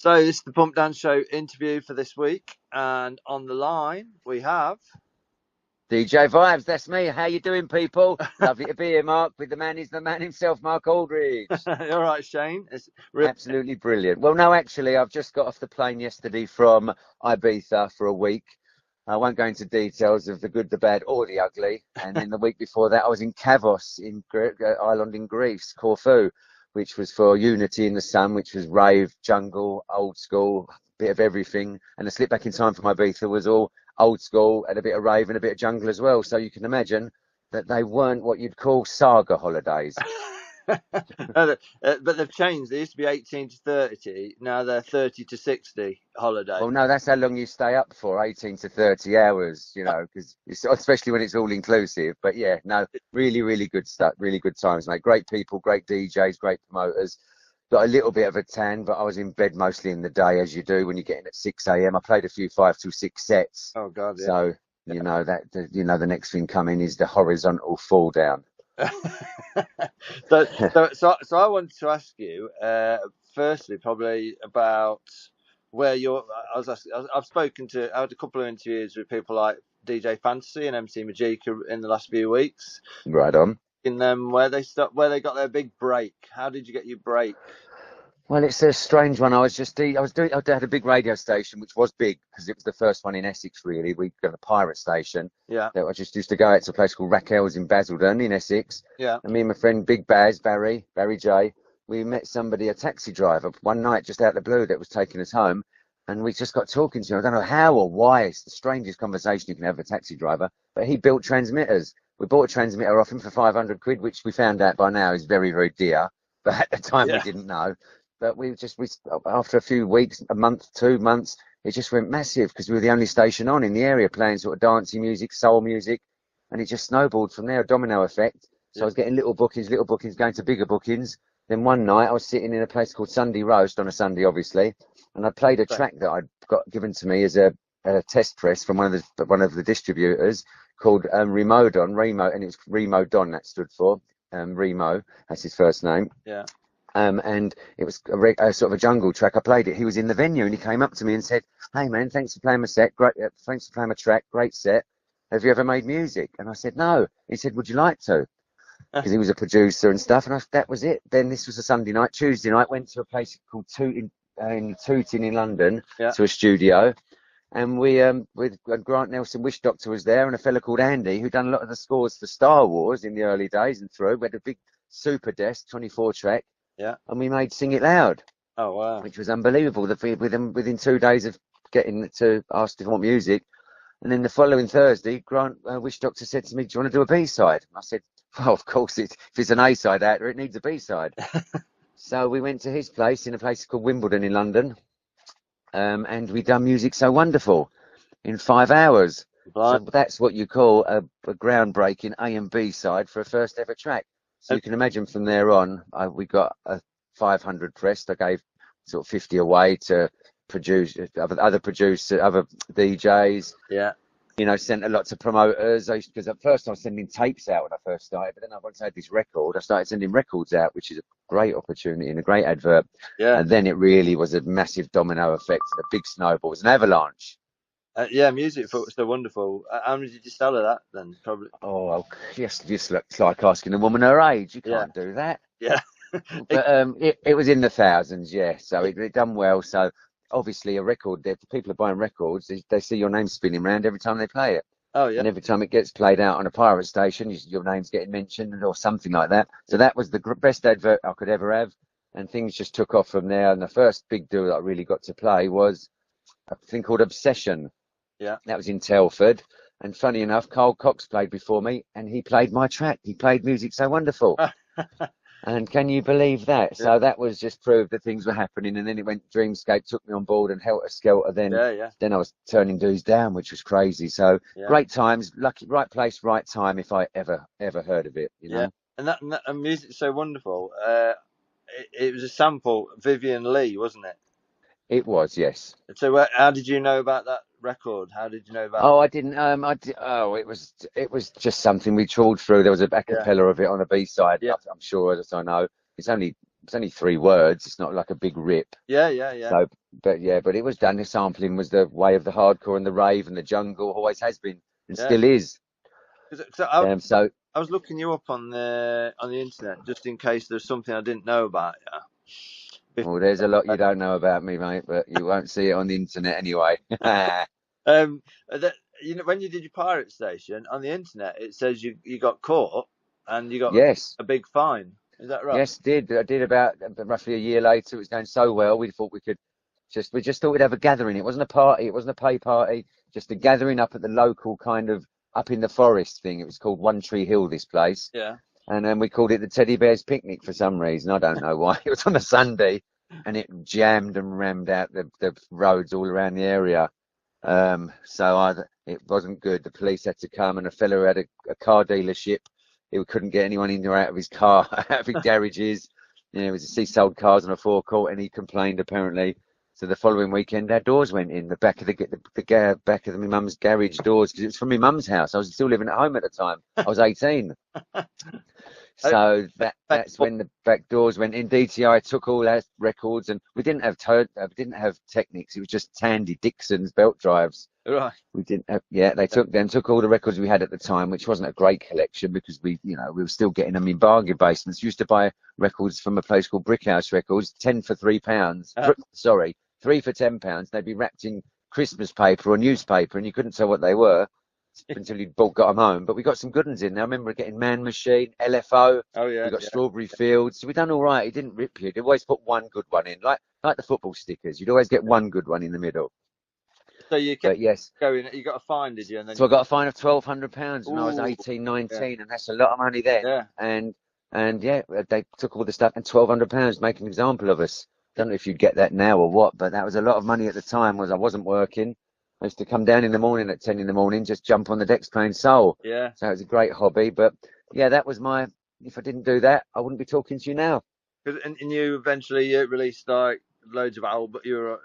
So this is the Pump Dance Show interview for this week, and on the line we have DJ Vibes. That's me. How you doing, people? Lovely to be here, Mark, with the man himself, Mark Aldrich. All right, Shane. It's Absolutely brilliant. Well, no, actually, I've just got off the plane yesterday from Ibiza for a week. I won't go into details of the good, the bad, or the ugly. And then the week before that, I was in Kavos, island in Greece, Corfu, which was for Unity in the Sun, which was rave, jungle, old school, bit of everything. And the slip back in time for my Ibiza was all old school and a bit of rave and a bit of jungle as well. So you can imagine that they weren't what you'd call saga holidays. but they've changed. They used to be 18 to 30. Now they're 30 to 60 holiday. Well, no, that's how long you stay up for, 18 to 30 hours, you know, because especially when it's all inclusive. But yeah, no, really, really good stuff. Really good times, mate. Great people, great DJs, great promoters. Got a little bit of a tan, but I was in bed mostly in the day, as you do when you get in at 6 a.m. I played a few 5 to 6 sets. Oh God! Yeah. So you know that the next thing coming is the horizontal fall down. so I wanted to ask you, firstly, probably about where you're. I've spoken to. I had a couple of interviews with people like DJ Fantasy and MC Majika in the last few weeks. Right on. In them, where they got their big break. How did you get your break? Well, it's a strange one. I had a big radio station, which was big because it was the first one in Essex, really. We got a pirate station. Yeah. That I just used to go out to a place called Raquel's in Basildon in Essex. Yeah. And me and my friend Big Baz, Barry J, we met somebody, a taxi driver, one night just out of the blue that was taking us home. And we just got talking to him. I don't know how or why. It's the strangest conversation you can have with a taxi driver. But he built transmitters. We bought a transmitter off him for 500 quid, which we found out by now is very, very dear. But at the time we didn't know. But we after a few weeks, a month, 2 months, it just went massive because we were the only station on in the area playing sort of dancey music, soul music, and it just snowballed from there, a domino effect. So I was getting little bookings, going to bigger bookings. Then one night I was sitting in a place called Sunday Roast on a Sunday, obviously, and I played a track that I'd got given to me as a test press from one of the distributors called Remo, and it was Remo Don that stood for Remo. That's his first name. Yeah. And it was a sort of a jungle track. I played it. He was in the venue and he came up to me and said, "Hey man, thanks for playing my set. Great, thanks for playing my track. Great set. Have you ever made music?" And I said, "No." He said, "Would you like to?" Because he was a producer and stuff. And that was it. Then this was a Sunday night. Tuesday night, went to a place called Tooting in London to a studio. And we, with Grant Nelson, Wish Doctor was there, and a fella called Andy, who'd done a lot of the scores for Star Wars in the early days and through. We had a big super desk, 24 track. Yeah. And we made Sing It Loud. Oh, wow. Which was unbelievable. Within 2 days of getting to ask if I want music. And then the following Thursday, Grant Wish Doctor said to me, "Do you want to do a B-side?" I said, "Well, of course, if it's an A-side actor, it needs a B-side." So we went to his place in a place called Wimbledon in London. And we done Music So Wonderful in 5 hours. So that's what you call a groundbreaking A and B side for a first ever track. So you can imagine from there on, we got a 500 pressed. I gave sort of 50 away to other producers, other DJs. Yeah. You know, sent a lot to promoters. Because at first I was sending tapes out when I first started, but then once I had this record, I started sending records out, which is a great opportunity and a great advert. Yeah. And then it really was a massive domino effect and a big snowball. It was an avalanche. Music So Wonderful. How many did you sell of that then? Probably. Oh, yes, just looks like asking a woman her age. You can't do that. Yeah. But it was in the thousands, yeah. So it done well. So obviously a record, if people are buying records, they see your name spinning around every time they play it. Oh, yeah. And every time it gets played out on a pirate station, your name's getting mentioned or something like that. So that was the best advert I could ever have. And things just took off from there. And the first big deal that I really got to play was a thing called Obsession. Yeah. That was in Telford. And funny enough, Carl Cox played before me and he played my track. He played Music So Wonderful. And can you believe that? Yeah. So that was just proof that things were happening. And then it went, Dreamscape took me on board and Helter Skelter. Then I was turning dues down, which was crazy. So great times, lucky, right place, right time, if I ever heard of it, you know? And that Music So Wonderful, it was a sample, Vivian Lee, wasn't it? It was, yes. So how did you know about that record? How did you know about I didn't. It was just something we trawled through. There was a cappella of it on a B-side. Yeah. I'm sure, as I know. It's only it's only 3 words. It's not like a big rip. Yeah, yeah, yeah. So, but it was done. The sampling was the way of the hardcore and the rave and the jungle. Always has been and Yeah. still is. So I was looking you up on the internet just in case there's something I didn't know about you. Well, there's a lot you don't know about me, mate, but you won't see it on the internet anyway. When you did your pirate station on the internet, it says you got caught and you got Yes. a big fine. Is that right? Yes, I did about roughly a year later. It was going so well. We thought we just thought we'd have a gathering. It wasn't a party. It wasn't a pay party. Just a gathering up at the local kind of up in the forest thing. It was called One Tree Hill, this place. Yeah. And then we called it the Teddy Bears Picnic for some reason. I don't know why. It was on a Sunday and it jammed and rammed out the roads all around the area. It wasn't good. The police had to come, and a fellow who had a car dealership. He couldn't get anyone in or out of his car, out of his garages. He sold cars on a forecourt, and he complained apparently. So the following weekend, our doors went in the back of the back of my mum's garage doors, because it was from my mum's house. I was still living at home at the time. I was 18. So that's when the back doors went in. DTI took all our records, and we didn't have Technics. It was just Tandy Dixon's belt drives. Right. We didn't have, they took all the records we had at the time, which wasn't a great collection because we were still getting them in bargain basements. We used to buy records from a place called Brickhouse Records, 10 for £3. Sorry, 3 for £10. They'd be wrapped in Christmas paper or newspaper, and you couldn't tell what they were until you got them home. But we got some good ones in there. I remember getting Man Machine, LFO. Oh yeah. We got Strawberry Fields. So we done all right. It didn't rip you. You'd always put one good one in, like the football stickers. You'd always get one good one in the middle. So you kept yes, going. You got a fine, did you? And then so I got a fine of £1,200 when I was 18, 19, and that's a lot of money then. Yeah. And they took all the stuff, and £1,200 make an example of us. Don't know if you'd get that now or what, but that was a lot of money at the time. I wasn't working. I used to come down in the morning at 10 in the morning, just jump on the decks playing soul. Yeah. So it was a great hobby. But yeah, that was if I didn't do that, I wouldn't be talking to you now. And you eventually released like loads of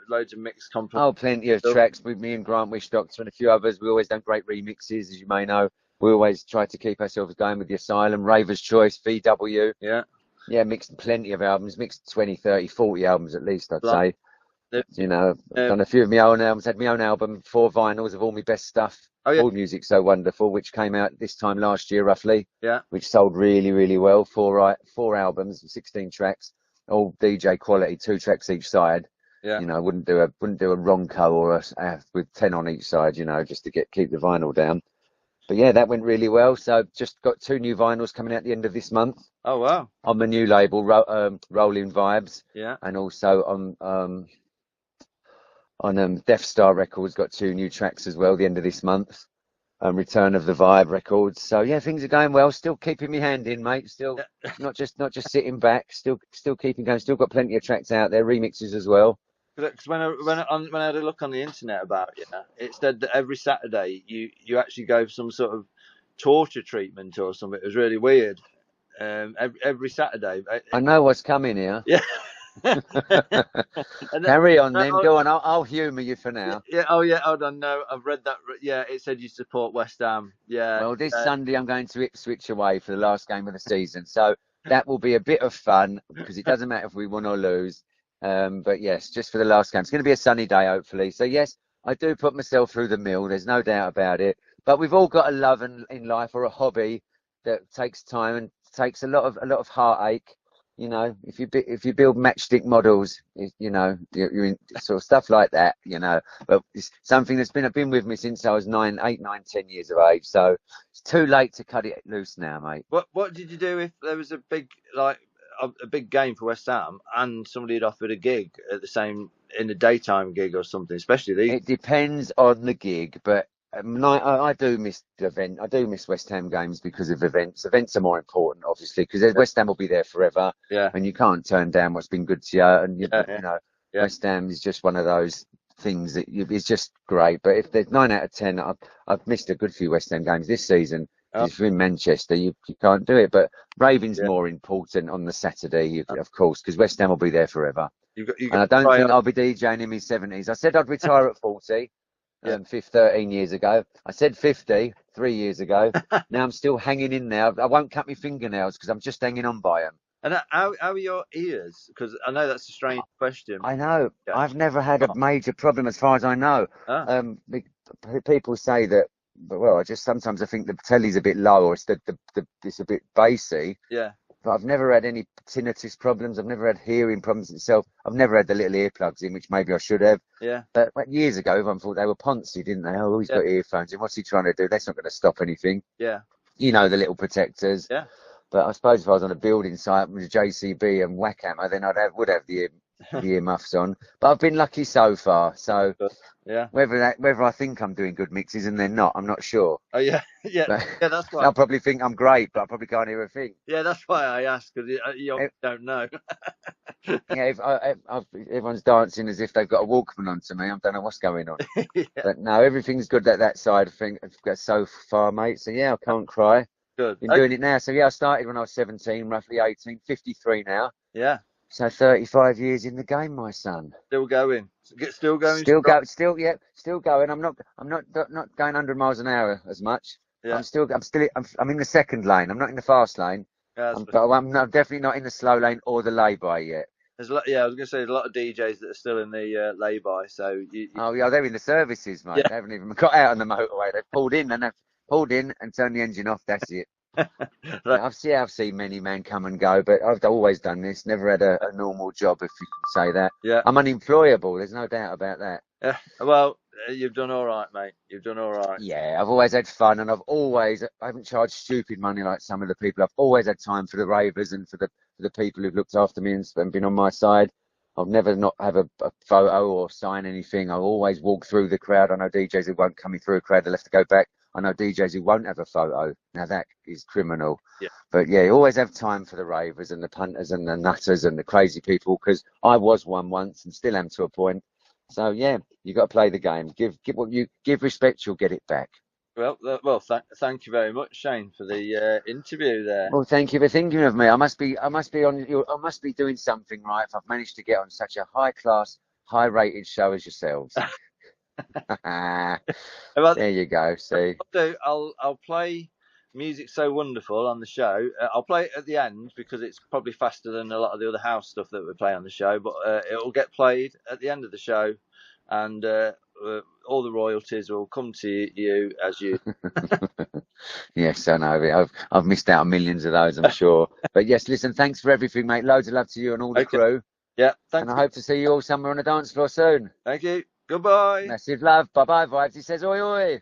loads of mixed compilation. Oh, plenty of tracks with me and Grant Wish Doctor and a few others. We always done great remixes, as you may know. We always try to keep ourselves going with the Asylum, Raver's Choice, VW. Yeah. Yeah, mixed plenty of albums, mixed 20, 30, 40 albums at least, I'd say. Done a few of my own albums, had my own album, 4 vinyls of all my best stuff. Oh, yeah. All Music So Wonderful, which came out this time last year, roughly. Yeah. Which sold really, really well. 4 albums, 16 tracks, all DJ quality, 2 tracks each side. Yeah. I wouldn't do a Ronco or with 10 on each side, just to keep the vinyl down. But yeah, that went really well. So just got 2 new vinyls coming out at the end of this month. Oh wow! On my new label, Rolling Vibes. Yeah. And also on Death Star Records, got 2 new tracks as well. The end of this month. Return of the Vibe Records. So yeah, things are going well. Still keeping my hand in, mate. Still not just sitting back. Still keeping going. Still got plenty of tracks out there, remixes as well. Because when I had a look on the internet about it said that every Saturday you actually go for some sort of torture treatment or something. It was really weird. Every Saturday. I know what's coming here. Yeah. Carry on then. Go on. I'll humour you for now. Yeah. Oh yeah. Hold on. No, I've read that. Yeah, it said you support West Ham. Yeah. Well, this Sunday I'm going to Ipswich away for the last game of the season, so that will be a bit of fun because it doesn't matter if we win or lose. But yes, just for the last game. It's going to be a sunny day, hopefully. So yes, I do put myself through the mill. There's no doubt about it. But we've all got a love in life or a hobby that takes time and takes a lot of heartache. If you build matchstick models, you're in sort of stuff like that. But it's something that's been with me since I was 8, 9, 10 years of age. So it's too late to cut it loose now, mate. What did you do if there was a big game for West Ham and somebody had offered a gig in a daytime gig or something, especially these? It depends on the gig, but I do miss the event. I do miss West Ham games because of events. Events are more important, obviously, because West Ham will be there forever. Yeah. And you can't turn down what's been good to you. And West Ham is just one of those things that it's just great. But if there's 9 out of 10, I've missed a good few West Ham games this season. If you're in Manchester, you can't do it. But Raving's more important on the Saturday, of course, because West Ham will be there forever. And I don't think I'll be DJing in my 70s. I said I'd retire at 40. 13 years ago. I said 50 3 years ago. Now I'm still hanging in there. I won't cut my fingernails because I'm just hanging on by them. And how are your ears? Because I know that's a strange question. I know. Yeah. I've never had a major problem as far as I know. Ah, People say that, but well, I just sometimes I think the telly's a bit low, or it's a bit bassy. yeah, But I've never had any tinnitus problems. I've never had hearing problems itself. I've never had the little earplugs in, which maybe I should have. yeah, But years ago, everyone thought they were poncy, didn't they? Oh, he's yeah, got earphones in. What's he trying to do? That's not going to stop anything. yeah, You know, the little protectors. yeah. But I suppose if I was on a building site with a JCB and Whackhammer, then would have the earmuffs on. But I've been lucky so far. So Good. Yeah. whether I think I'm doing good mixes and they're not, I'm not sure. Oh yeah, yeah, But yeah. That's why. I'll probably think I'm great, but I probably can't hear a thing. Yeah, that's why I asked, because you don't know. Yeah, if everyone's dancing as if they've got a Walkman onto me, I don't know what's going on. Yeah. But no, everything's good at that side of things. I've got so far, mate. So yeah, I can't cry. Good. Been doing it now. So yeah, I started when I was 17, roughly 18, 53 now. Yeah. So 35 years in the game, my son. Still going. Still going. Still strong. still going. I'm not going 100 miles an hour as much. Yeah. I'm in the second lane. I'm not in the fast lane. Yeah, I'm definitely not in the slow lane or the lay-by yet. there's a lot, yeah, I was going to say there's a lot of DJs that are still in the lay-by. So Oh yeah, they're in the services, mate. Yeah. They haven't even got out on the motorway. They've pulled in and turned the engine off. That's it. Right. Yeah, I've seen many men come and go, but I've always done this. Never had a normal job, if you can say that. Yeah. I'm unemployable. There's no doubt about that. Yeah. Well, you've done all right, mate. You've done all right. Yeah, I've always had fun, and I haven't charged stupid money like some of the people. I've always had time for the ravers and for the people who've looked after me and been on my side. I've never not have a photo or sign anything. I'll always walk through the crowd. I know DJs who won't come in through a crowd, they'll have to go back. I know DJs who won't have a photo. Now that is criminal. Yeah. But yeah, you always have time for the ravers and the punters and the nutters and the crazy people, because I was one once and still am to a point. So yeah, you got to play the game. Give respect, you'll get it back. Well, thank you very much, Shane, for the interview there. Well, thank you for thinking of me. I must be doing something right if I've managed to get on such a high class, high rated show as yourselves. There you go. See, I'll play Music So Wonderful on the show. I'll play it at the end because it's probably faster than a lot of the other house stuff that we play on the show. But it will get played at the end of the show, and all the royalties will come to you as you. Yes, I know. I've missed out on millions of those, I'm sure. But yes, listen, thanks for everything, mate. Loads of love to you and all the crew. Yeah, thanks. And I hope to see you all somewhere on the dance floor soon. Thank you. Goodbye. Massive love. Bye bye, vibes. He says, oi, oi.